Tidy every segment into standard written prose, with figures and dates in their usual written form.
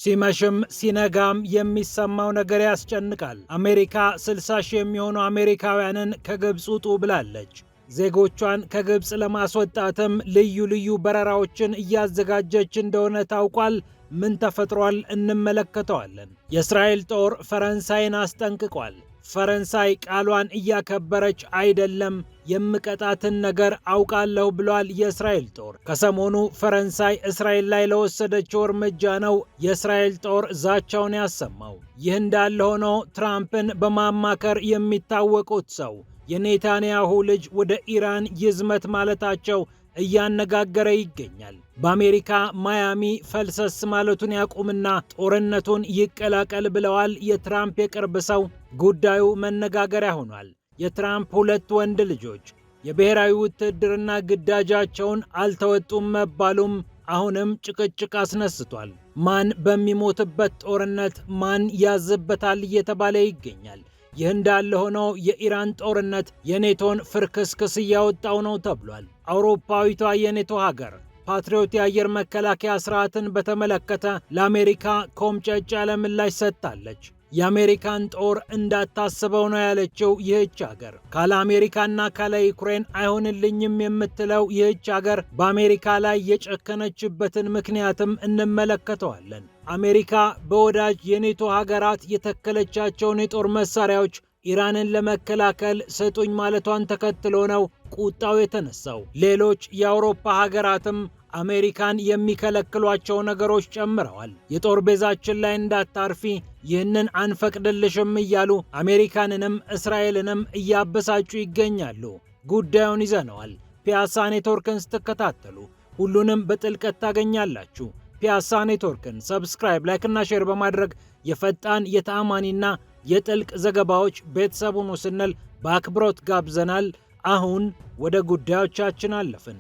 ሲመሽም ሲነጋም የሚሰማው ነገር ያስጨንቃል። አሜሪካ 60 ሺህ የሚሆኑ አሜሪካውያንን ከግብፅ ውጡ ብላለች። ዜጎቿን ከግብፅ ለማስወጣትም ልዩ ልዩ በረራዎችን እያዘጋጀች እንደሆነ ታውቋል። ምን ተፈጥሯል? እንመለከተዋለን። የእስራኤል ጦር ፈረንሳይን አስጠንቅቋል። ፈረንሳይ ቃሏን እያከበረች አይደለም፣ የምቀጣትን ነገር አውቃለሁ ብሏል የእስራኤል ጦር። ከሰሞኑ ፈረንሳይ እስራኤል ላይ ለወሰደችው እርምጃ ነው የእስራኤል ጦር ዛቻውን ያሰማው። ይህ እንዳለ ሆኖ ትራምፕን በማማከር የሚታወቁት ሰው የኔታንያሁ ልጅ ወደ ኢራን ይዝመት ማለታቸው እያነጋገረ ይገኛል። በአሜሪካ ማያሚ ፈልሰስ ማለቱን ያቁምና ጦርነቱን ይቀላቀል ብለዋል የትራምፕ የቅርብ ሰው። ጉዳዩ መነጋገሪያ ሆኗል። የትራምፕ ሁለት ወንድ ልጆች የብሔራዊ ውትድርና ግዳጃቸውን አልተወጡም መባሉም አሁንም ጭቅጭቅ አስነስቷል። ማን በሚሞትበት ጦርነት ማን ያዝበታል እየተባለ ይገኛል። ይህ እንዳለ ሆኖ የኢራን ጦርነት የኔቶን ፍርክስክስ እያወጣው ነው ተብሏል። አውሮፓዊቷ የኔቶ ሀገር ፓትሪዮት የአየር መከላከያ ስርዓትን በተመለከተ ለአሜሪካ ኮምጨጭ ያለ ምላሽ ሰጥታለች። የአሜሪካን ጦር እንዳታስበው ነው ያለችው ይህች ሀገር። ካለ አሜሪካና ካለ ዩክሬን አይሆንልኝም የምትለው ይህች ሀገር በአሜሪካ ላይ የጨከነችበትን ምክንያትም እንመለከተዋለን። አሜሪካ በወዳጅ የኔቶ ሀገራት የተከለቻቸውን የጦር መሳሪያዎች ኢራንን ለመከላከል ስጡኝ ማለቷን ተከትሎ ነው ቁጣው የተነሳው። ሌሎች የአውሮፓ ሀገራትም አሜሪካን የሚከለክሏቸው ነገሮች ጨምረዋል። የጦር ቤዛችን ላይ እንዳታርፊ፣ ይህንን አንፈቅድልሽም እያሉ አሜሪካንንም እስራኤልንም እያበሳጩ ይገኛሉ። ጉዳዩን ይዘነዋል። ፒያሳ ኔትወርክን ስትከታተሉ ሁሉንም በጥልቀት ታገኛላችሁ። ፒያሳ ኔትወርክን ሰብስክራይብ፣ ላይክና ሼር በማድረግ የፈጣን የተአማኒና የጥልቅ ዘገባዎች ቤተሰቡን ስንል በአክብሮት ጋብዘናል። አሁን ወደ ጉዳዮቻችን አለፍን።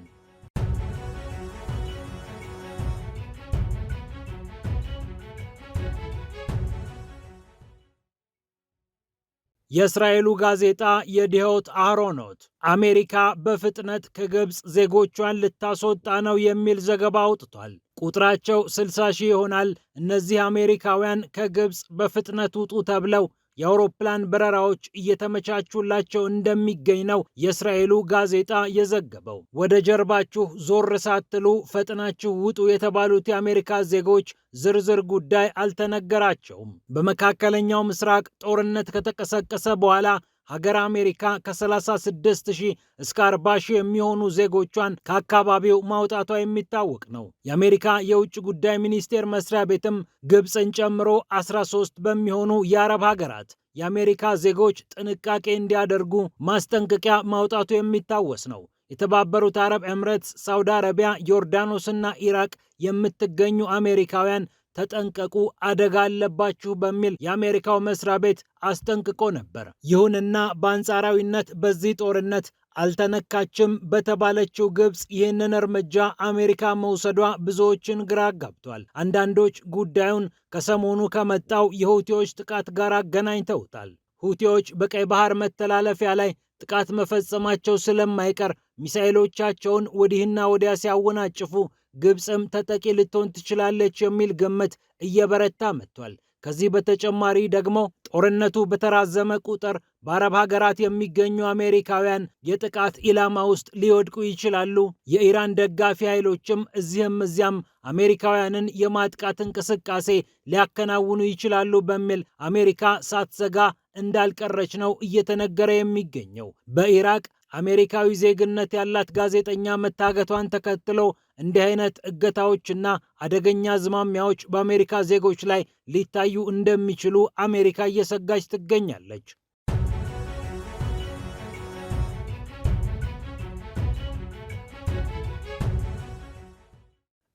የእስራኤሉ ጋዜጣ የዲሆት አህሮኖት አሜሪካ በፍጥነት ከግብፅ ዜጎቿን ልታስወጣ ነው የሚል ዘገባ አውጥቷል። ቁጥራቸው 60 ሺህ ይሆናል። እነዚህ አሜሪካውያን ከግብፅ በፍጥነት ውጡ ተብለው የአውሮፕላን በረራዎች እየተመቻቹላቸው እንደሚገኝ ነው የእስራኤሉ ጋዜጣ የዘገበው። ወደ ጀርባችሁ ዞር ሳትሉ ፈጥናችሁ ውጡ የተባሉት የአሜሪካ ዜጎች ዝርዝር ጉዳይ አልተነገራቸውም። በመካከለኛው ምስራቅ ጦርነት ከተቀሰቀሰ በኋላ ሀገር አሜሪካ ከ36 ሺህ እስከ 40 ሺህ የሚሆኑ ዜጎቿን ከአካባቢው ማውጣቷ የሚታወቅ ነው። የአሜሪካ የውጭ ጉዳይ ሚኒስቴር መስሪያ ቤትም ግብፅን ጨምሮ 13 በሚሆኑ የአረብ ሀገራት የአሜሪካ ዜጎች ጥንቃቄ እንዲያደርጉ ማስጠንቀቂያ ማውጣቱ የሚታወስ ነው። የተባበሩት አረብ ኤምሬትስ፣ ሳውዲ አረቢያ፣ ዮርዳኖስና ኢራቅ የምትገኙ አሜሪካውያን ተጠንቀቁ፣ አደጋ አለባችሁ በሚል የአሜሪካው መስሪያ ቤት አስጠንቅቆ ነበር። ይሁንና በአንጻራዊነት በዚህ ጦርነት አልተነካችም በተባለችው ግብፅ ይህንን እርምጃ አሜሪካ መውሰዷ ብዙዎችን ግራ አጋብቷል። አንዳንዶች ጉዳዩን ከሰሞኑ ከመጣው የሁቲዎች ጥቃት ጋር አገናኝተውታል። ሁቲዎች በቀይ ባህር መተላለፊያ ላይ ጥቃት መፈጸማቸው ስለማይቀር ሚሳኤሎቻቸውን ወዲህና ወዲያ ሲያወናጭፉ ግብፅም ተጠቂ ልትሆን ትችላለች የሚል ግምት እየበረታ መጥቷል። ከዚህ በተጨማሪ ደግሞ ጦርነቱ በተራዘመ ቁጥር በአረብ ሀገራት የሚገኙ አሜሪካውያን የጥቃት ኢላማ ውስጥ ሊወድቁ ይችላሉ። የኢራን ደጋፊ ኃይሎችም እዚህም እዚያም አሜሪካውያንን የማጥቃት እንቅስቃሴ ሊያከናውኑ ይችላሉ በሚል አሜሪካ ሳትሰጋ እንዳልቀረች ነው እየተነገረ የሚገኘው። በኢራቅ አሜሪካዊ ዜግነት ያላት ጋዜጠኛ መታገቷን ተከትሎ እንዲህ አይነት እገታዎችና አደገኛ አዝማሚያዎች በአሜሪካ ዜጎች ላይ ሊታዩ እንደሚችሉ አሜሪካ እየሰጋች ትገኛለች።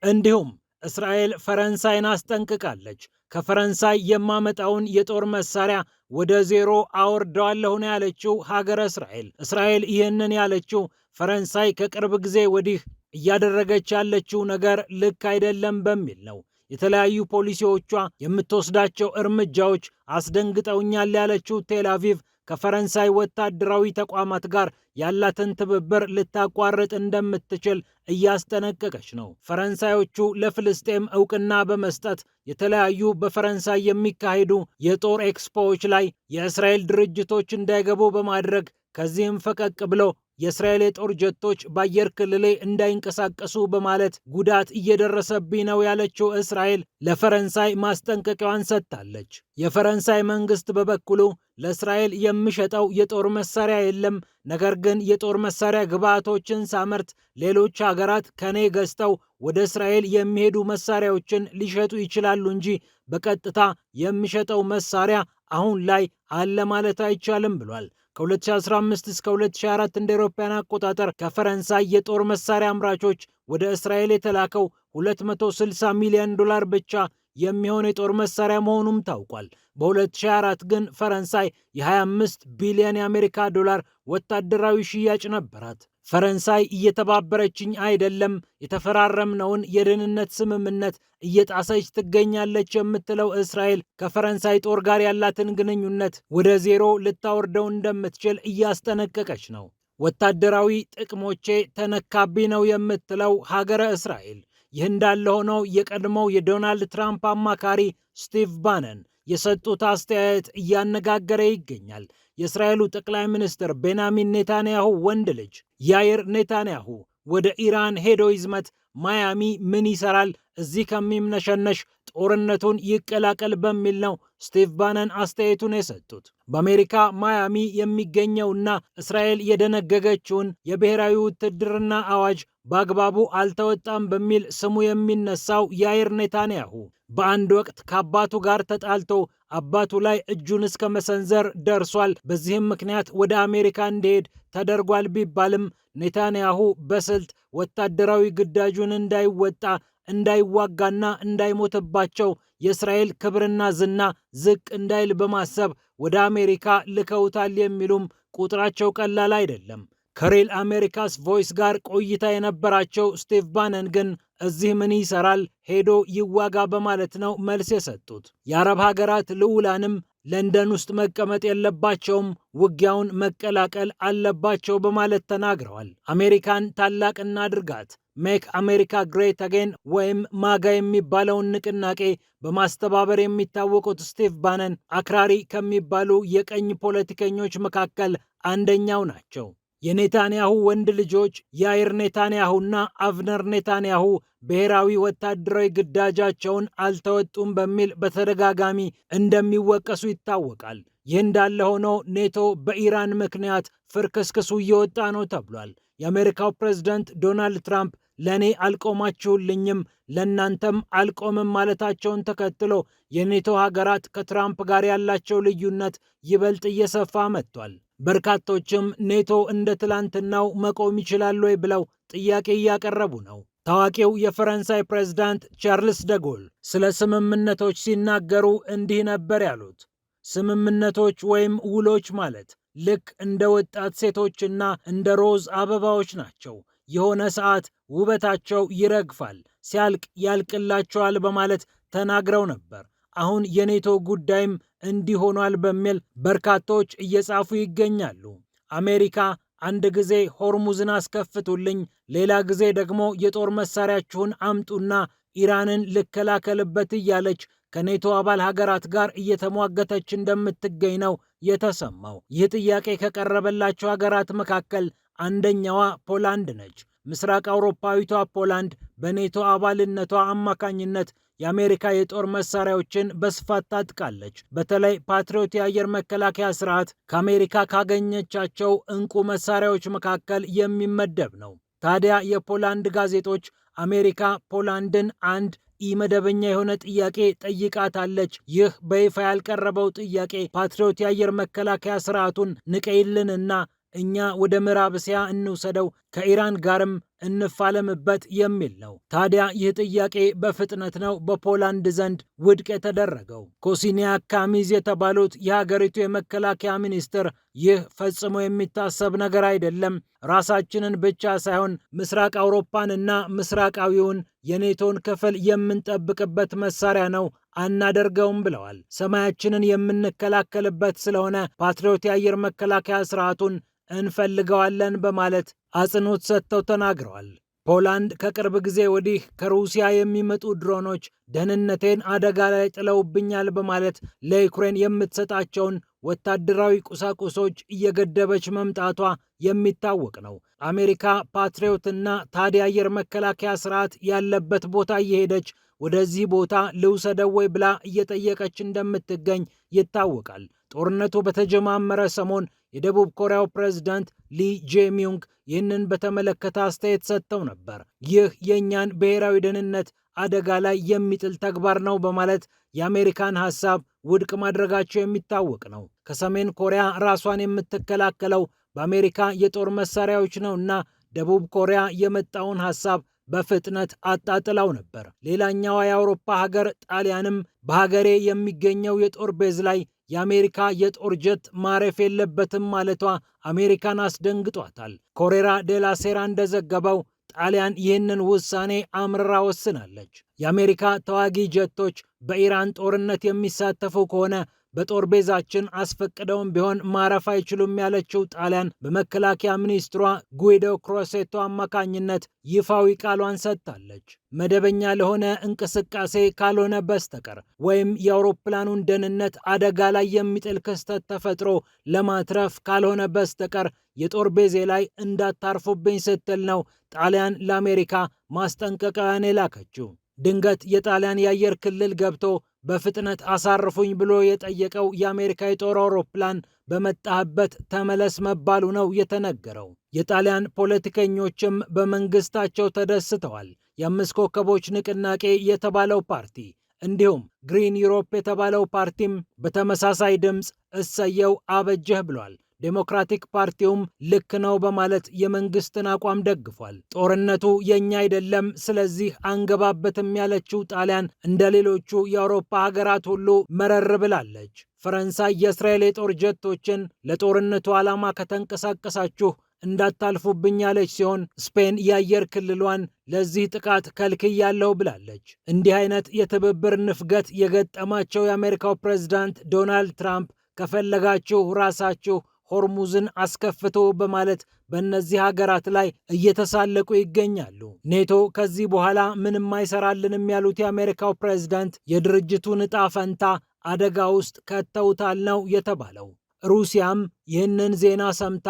እንዲሁም እስራኤል ፈረንሳይን አስጠንቅቃለች። ከፈረንሳይ የማመጣውን የጦር መሳሪያ ወደ ዜሮ አወርደዋለሁ ነው ያለችው ሀገረ እስራኤል። እስራኤል ይህንን ያለችው ፈረንሳይ ከቅርብ ጊዜ ወዲህ እያደረገች ያለችው ነገር ልክ አይደለም በሚል ነው። የተለያዩ ፖሊሲዎቿ፣ የምትወስዳቸው እርምጃዎች አስደንግጠውኛል ያለችው ቴል አቪቭ ከፈረንሳይ ወታደራዊ ተቋማት ጋር ያላትን ትብብር ልታቋርጥ እንደምትችል እያስጠነቀቀች ነው። ፈረንሳዮቹ ለፍልስጤም እውቅና በመስጠት የተለያዩ በፈረንሳይ የሚካሄዱ የጦር ኤክስፖዎች ላይ የእስራኤል ድርጅቶች እንዳይገቡ በማድረግ ከዚህም ፈቀቅ ብለው የእስራኤል የጦር ጀቶች በአየር ክልሌ እንዳይንቀሳቀሱ በማለት ጉዳት እየደረሰብኝ ነው ያለችው እስራኤል ለፈረንሳይ ማስጠንቀቂያዋን ሰጥታለች። የፈረንሳይ መንግስት በበኩሉ ለእስራኤል የሚሸጠው የጦር መሳሪያ የለም፣ ነገር ግን የጦር መሳሪያ ግብዓቶችን ሳመርት ሌሎች ሀገራት ከኔ ገዝተው ወደ እስራኤል የሚሄዱ መሳሪያዎችን ሊሸጡ ይችላሉ እንጂ በቀጥታ የሚሸጠው መሳሪያ አሁን ላይ አለ ማለት አይቻልም ብሏል። ከ2015 እስከ 2004 እንደ አውሮፓውያን አቆጣጠር ከፈረንሳይ የጦር መሳሪያ አምራቾች ወደ እስራኤል የተላከው $260 ሚሊዮን ብቻ የሚሆን የጦር መሳሪያ መሆኑም ታውቋል። በ2004 ግን ፈረንሳይ የ25 ቢሊዮን የአሜሪካ ዶላር ወታደራዊ ሽያጭ ነበራት። ፈረንሳይ እየተባበረችኝ አይደለም፣ የተፈራረምነውን የደህንነት ስምምነት እየጣሰች ትገኛለች የምትለው እስራኤል ከፈረንሳይ ጦር ጋር ያላትን ግንኙነት ወደ ዜሮ ልታወርደው እንደምትችል እያስጠነቀቀች ነው። ወታደራዊ ጥቅሞቼ ተነካቢ ነው የምትለው ሀገረ እስራኤል ይህ እንዳለ ሆነው የቀድሞው የዶናልድ ትራምፕ አማካሪ ስቲቭ ባነን የሰጡት አስተያየት እያነጋገረ ይገኛል። የእስራኤሉ ጠቅላይ ሚኒስትር ቤንያሚን ኔታንያሁ ወንድ ልጅ ያይር ኔታንያሁ ወደ ኢራን ሄዶ ይዝመት፣ ማያሚ ምን ይሰራል እዚህ ከሚምነሸነሽ ጦርነቱን ይቀላቀል በሚል ነው ስቲቭ ባነን አስተያየቱን የሰጡት። በአሜሪካ ማያሚ የሚገኘውና እስራኤል የደነገገችውን የብሔራዊ ውትድርና አዋጅ በአግባቡ አልተወጣም በሚል ስሙ የሚነሳው ያይር ኔታንያሁ በአንድ ወቅት ከአባቱ ጋር ተጣልቶ አባቱ ላይ እጁን እስከ መሰንዘር ደርሷል። በዚህም ምክንያት ወደ አሜሪካ እንዲሄድ ተደርጓል ቢባልም ኔታንያሁ በስልት ወታደራዊ ግዳጁን እንዳይወጣ እንዳይዋጋና እንዳይሞትባቸው የእስራኤል ክብርና ዝና ዝቅ እንዳይል በማሰብ ወደ አሜሪካ ልከውታል የሚሉም ቁጥራቸው ቀላል አይደለም። ከሪል አሜሪካስ ቮይስ ጋር ቆይታ የነበራቸው ስቲቭ ባነን ግን እዚህ ምን ይሰራል ሄዶ ይዋጋ በማለት ነው መልስ የሰጡት። የአረብ ሀገራት ልዑላንም ለንደን ውስጥ መቀመጥ የለባቸውም፣ ውጊያውን መቀላቀል አለባቸው በማለት ተናግረዋል። አሜሪካን ታላቅ እናድርጋት ሜክ አሜሪካ ግሬት አጌን ወይም ማጋ የሚባለውን ንቅናቄ በማስተባበር የሚታወቁት ስቲቭ ባነን አክራሪ ከሚባሉ የቀኝ ፖለቲከኞች መካከል አንደኛው ናቸው። የኔታንያሁ ወንድ ልጆች ያይር ኔታንያሁና አቭነር ኔታንያሁ ብሔራዊ ወታደራዊ ግዳጃቸውን አልተወጡም በሚል በተደጋጋሚ እንደሚወቀሱ ይታወቃል። ይህ እንዳለ ሆኖ ኔቶ በኢራን ምክንያት ፍርክስክሱ እየወጣ ነው ተብሏል። የአሜሪካው ፕሬዝዳንት ዶናልድ ትራምፕ ለእኔ አልቆማችሁልኝም ለእናንተም አልቆምም ማለታቸውን ተከትሎ የኔቶ ሀገራት ከትራምፕ ጋር ያላቸው ልዩነት ይበልጥ እየሰፋ መጥቷል። በርካቶችም ኔቶ እንደ ትላንትናው መቆም ይችላል ወይ ብለው ጥያቄ እያቀረቡ ነው። ታዋቂው የፈረንሳይ ፕሬዝዳንት ቻርልስ ደጎል ስለ ስምምነቶች ሲናገሩ እንዲህ ነበር ያሉት። ስምምነቶች ወይም ውሎች ማለት ልክ እንደ ወጣት ሴቶችና እንደ ሮዝ አበባዎች ናቸው። የሆነ ሰዓት ውበታቸው ይረግፋል፣ ሲያልቅ ያልቅላቸዋል በማለት ተናግረው ነበር። አሁን የኔቶ ጉዳይም እንዲህ ሆኗል በሚል በርካቶች እየጻፉ ይገኛሉ። አሜሪካ አንድ ጊዜ ሆርሙዝን አስከፍቱልኝ፣ ሌላ ጊዜ ደግሞ የጦር መሳሪያችሁን አምጡና ኢራንን ልከላከልበት እያለች ከኔቶ አባል ሀገራት ጋር እየተሟገተች እንደምትገኝ ነው የተሰማው። ይህ ጥያቄ ከቀረበላቸው ሀገራት መካከል አንደኛዋ ፖላንድ ነች። ምስራቅ አውሮፓዊቷ ፖላንድ በኔቶ አባልነቷ አማካኝነት የአሜሪካ የጦር መሳሪያዎችን በስፋት ታጥቃለች። በተለይ ፓትሪዮት የአየር መከላከያ ስርዓት ከአሜሪካ ካገኘቻቸው እንቁ መሳሪያዎች መካከል የሚመደብ ነው። ታዲያ የፖላንድ ጋዜጦች አሜሪካ ፖላንድን አንድ ኢመደበኛ የሆነ ጥያቄ ጠይቃታለች። ይህ በይፋ ያልቀረበው ጥያቄ ፓትሪዮት የአየር መከላከያ ስርዓቱን ንቀይልንና እኛ ወደ ምዕራብ እስያ እንውሰደው፣ ከኢራን ጋርም እንፋለምበት የሚል ነው። ታዲያ ይህ ጥያቄ በፍጥነት ነው በፖላንድ ዘንድ ውድቅ የተደረገው። ኮሲኒያክ ካሚዝ የተባሉት የሀገሪቱ የመከላከያ ሚኒስትር ይህ ፈጽሞ የሚታሰብ ነገር አይደለም፣ ራሳችንን ብቻ ሳይሆን ምስራቅ አውሮፓንና ምስራቃዊውን የኔቶን ክፍል የምንጠብቅበት መሳሪያ ነው፣ አናደርገውም ብለዋል። ሰማያችንን የምንከላከልበት ስለሆነ ፓትሪዮት የአየር መከላከያ ስርዓቱን እንፈልገዋለን በማለት አጽንኦት ሰጥተው ተናግረዋል። ፖላንድ ከቅርብ ጊዜ ወዲህ ከሩሲያ የሚመጡ ድሮኖች ደህንነቴን አደጋ ላይ ጥለውብኛል በማለት ለዩክሬን የምትሰጣቸውን ወታደራዊ ቁሳቁሶች እየገደበች መምጣቷ የሚታወቅ ነው። አሜሪካ ፓትሪዮትና ታዲያ አየር መከላከያ ስርዓት ያለበት ቦታ እየሄደች ወደዚህ ቦታ ልውሰደው ወይ ብላ እየጠየቀች እንደምትገኝ ይታወቃል። ጦርነቱ በተጀማመረ ሰሞን የደቡብ ኮሪያው ፕሬዝዳንት ሊ ጄሚዩንግ ይህንን በተመለከተ አስተያየት ሰጥተው ነበር። ይህ የእኛን ብሔራዊ ደህንነት አደጋ ላይ የሚጥል ተግባር ነው በማለት የአሜሪካን ሐሳብ ውድቅ ማድረጋቸው የሚታወቅ ነው። ከሰሜን ኮሪያ ራሷን የምትከላከለው በአሜሪካ የጦር መሳሪያዎች ነውና ደቡብ ኮሪያ የመጣውን ሐሳብ በፍጥነት አጣጥላው ነበር። ሌላኛዋ የአውሮፓ ሀገር ጣሊያንም በሀገሬ የሚገኘው የጦር ቤዝ ላይ የአሜሪካ የጦር ጀት ማረፍ የለበትም ማለቷ አሜሪካን አስደንግጧታል። ኮሬራ ዴላ ሴራ እንደዘገበው ጣሊያን ይህንን ውሳኔ አምርራ ወስናለች። የአሜሪካ ተዋጊ ጀቶች በኢራን ጦርነት የሚሳተፉ ከሆነ በጦር ቤዛችን አስፈቅደውም ቢሆን ማረፍ አይችሉም ያለችው ጣሊያን በመከላከያ ሚኒስትሯ ጉይዶ ክሮሴቶ አማካኝነት ይፋዊ ቃሏን ሰጥታለች። መደበኛ ለሆነ እንቅስቃሴ ካልሆነ በስተቀር ወይም የአውሮፕላኑን ደህንነት አደጋ ላይ የሚጥል ክስተት ተፈጥሮ ለማትረፍ ካልሆነ በስተቀር የጦር ቤዜ ላይ እንዳታርፉብኝ ስትል ነው ጣሊያን ለአሜሪካ ማስጠንቀቂያን የላከችው። ድንገት የጣሊያን የአየር ክልል ገብቶ በፍጥነት አሳርፉኝ ብሎ የጠየቀው የአሜሪካ የጦር አውሮፕላን በመጣህበት ተመለስ መባሉ ነው የተነገረው። የጣሊያን ፖለቲከኞችም በመንግስታቸው ተደስተዋል። የአምስት ኮከቦች ንቅናቄ የተባለው ፓርቲ እንዲሁም ግሪን ዩሮፕ የተባለው ፓርቲም በተመሳሳይ ድምፅ እሰየው አበጀህ ብሏል። ዴሞክራቲክ ፓርቲውም ልክ ነው በማለት የመንግስትን አቋም ደግፏል። ጦርነቱ የኛ አይደለም፣ ስለዚህ አንገባበትም ያለችው ጣሊያን እንደ ሌሎቹ የአውሮፓ ሀገራት ሁሉ መረር ብላለች። ፈረንሳይ የእስራኤል የጦር ጀቶችን ለጦርነቱ ዓላማ ከተንቀሳቀሳችሁ እንዳታልፉብኝ ያለች ሲሆን ስፔን የአየር ክልሏን ለዚህ ጥቃት ከልክያለሁ ብላለች። እንዲህ አይነት የትብብር ንፍገት የገጠማቸው የአሜሪካው ፕሬዝዳንት ዶናልድ ትራምፕ ከፈለጋችሁ ራሳችሁ ሆርሙዝን አስከፍቶ በማለት በእነዚህ ሀገራት ላይ እየተሳለቁ ይገኛሉ። ኔቶ ከዚህ በኋላ ምንም አይሰራልንም ያሉት የአሜሪካው ፕሬዝዳንት የድርጅቱን ዕጣ ፈንታ አደጋ ውስጥ ከተውታል ነው የተባለው። ሩሲያም ይህንን ዜና ሰምታ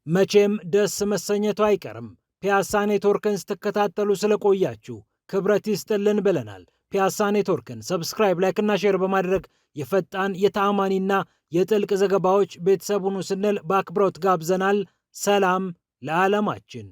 መቼም ደስ መሰኘቱ አይቀርም። ፒያሳ ኔትወርክን ስትከታተሉ ስለቆያችሁ ክብረት ይስጥልን ብለናል። ፒያሳ ኔትወርክን ሰብስክራይብ፣ ላይክና ሼር በማድረግ የፈጣን የተአማኒና የጥልቅ ዘገባዎች ቤተሰቡን ስንል በአክብሮት ጋብዘናል። ሰላም ለዓለማችን።